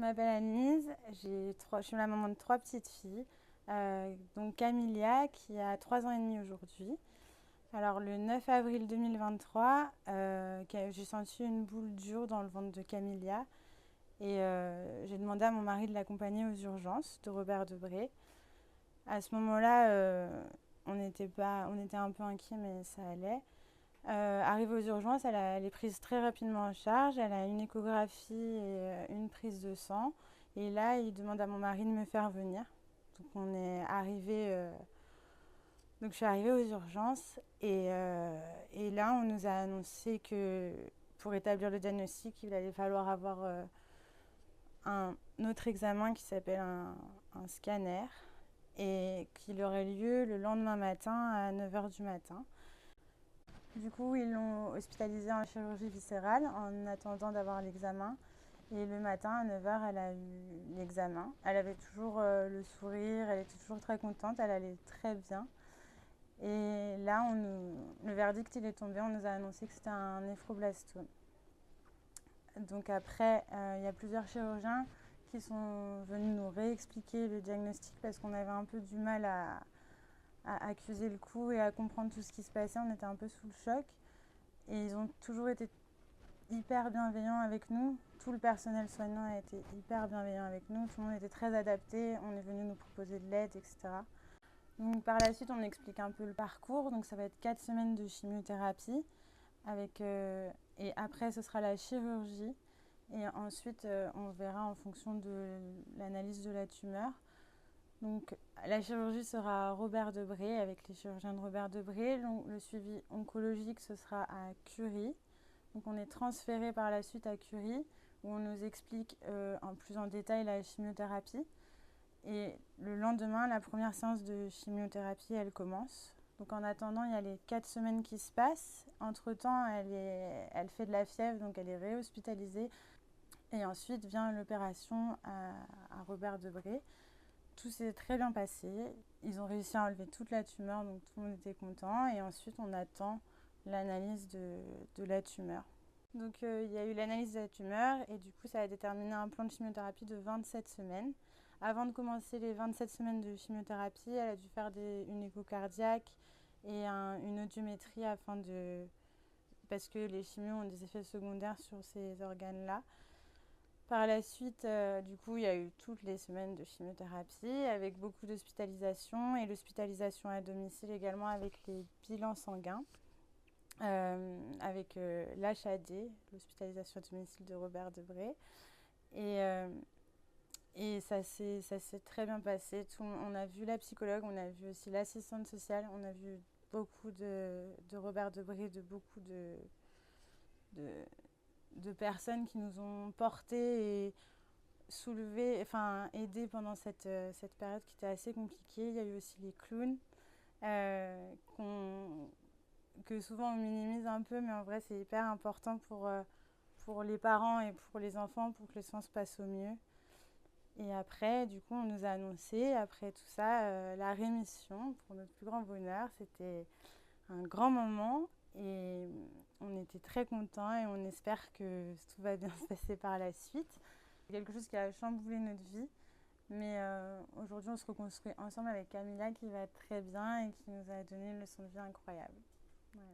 m'appelle Annelise, je suis la maman de 3 petites filles. Donc Camilia qui a 3 ans et demi aujourd'hui. Alors le 9 avril 2023, j'ai senti une boule dure dans le ventre de Camilia et j'ai demandé à mon mari de l'accompagner aux urgences de Robert Debré. À ce moment-là, on était un peu inquiets mais ça allait. Arrivée aux urgences, elle est prise très rapidement en charge. Elle a une échographie et une prise de sang. Et là, il demande à mon mari de me faire venir. Donc donc je suis arrivée aux urgences et là, on nous a annoncé que pour établir le diagnostic, il allait falloir avoir un autre examen qui s'appelle un scanner et qu'il aurait lieu le lendemain matin à 9h du matin. Du coup, ils l'ont hospitalisée en chirurgie viscérale en attendant d'avoir l'examen. Et le matin, à 9h, elle a eu l'examen. Elle avait toujours le sourire, elle était toujours très contente, elle allait très bien. Et là, le verdict il est tombé, on nous a annoncé que c'était un néphroblastome. Donc après, il y a plusieurs chirurgiens qui sont venus nous réexpliquer le diagnostic parce qu'on avait un peu du mal à accuser le coup et à comprendre tout ce qui se passait. On était un peu sous le choc. Et ils ont toujours été hyper bienveillants avec nous. Tout le personnel soignant a été hyper bienveillant avec nous. Tout le monde était très adapté. On est venu nous proposer de l'aide, etc. Donc, par la suite, on explique un peu le parcours. Donc, ça va être 4 semaines de chimiothérapie. Et après, ce sera la chirurgie. Et ensuite, on verra en fonction de l'analyse de la tumeur. Donc, la chirurgie sera à Robert Debré, avec les chirurgiens de Robert Debré. Le suivi oncologique, ce sera à Curie. Donc, on est transféré par la suite à Curie, où on nous explique plus en détail la chimiothérapie. Et le lendemain, la première séance de chimiothérapie, elle commence. Donc, en attendant, il y a les 4 semaines qui se passent. Entre-temps, elle fait de la fièvre, donc elle est réhospitalisée. Et ensuite vient l'opération à Robert Debré. Tout s'est très bien passé. Ils ont réussi à enlever toute la tumeur, donc tout le monde était content. Et ensuite, on attend l'analyse de la tumeur. Donc, il y a eu l'analyse de la tumeur et du coup, ça a déterminé un plan de chimiothérapie de 27 semaines. Avant de commencer les 27 semaines de chimiothérapie, elle a dû faire une écho cardiaque et une audiométrie parce que les chimios ont des effets secondaires sur ces organes-là. Par la suite, du coup, il y a eu toutes les semaines de chimiothérapie avec beaucoup d'hospitalisation et l'hospitalisation à domicile également avec les bilans sanguins, avec l'HAD, l'hospitalisation à domicile de Robert Debré. Et ça s'est très bien passé. On a vu la psychologue, on a vu aussi l'assistante sociale, on a vu beaucoup de Robert Debré, de beaucoup de personnes qui nous ont portés et soulevés, enfin aidés pendant cette période qui était assez compliquée. Il y a eu aussi les clowns, que souvent on minimise un peu, mais en vrai c'est hyper important pour les parents et pour les enfants pour que les soins se passent au mieux. Et après, du coup, on nous a annoncé, après tout ça, la rémission pour notre plus grand bonheur. C'était un grand moment et on était très contents et on espère que tout va bien se passer par la suite. C'est quelque chose qui a chamboulé notre vie, mais aujourd'hui, on se reconstruit ensemble avec Camilla qui va très bien et qui nous a donné une leçon de vie incroyable. Voilà.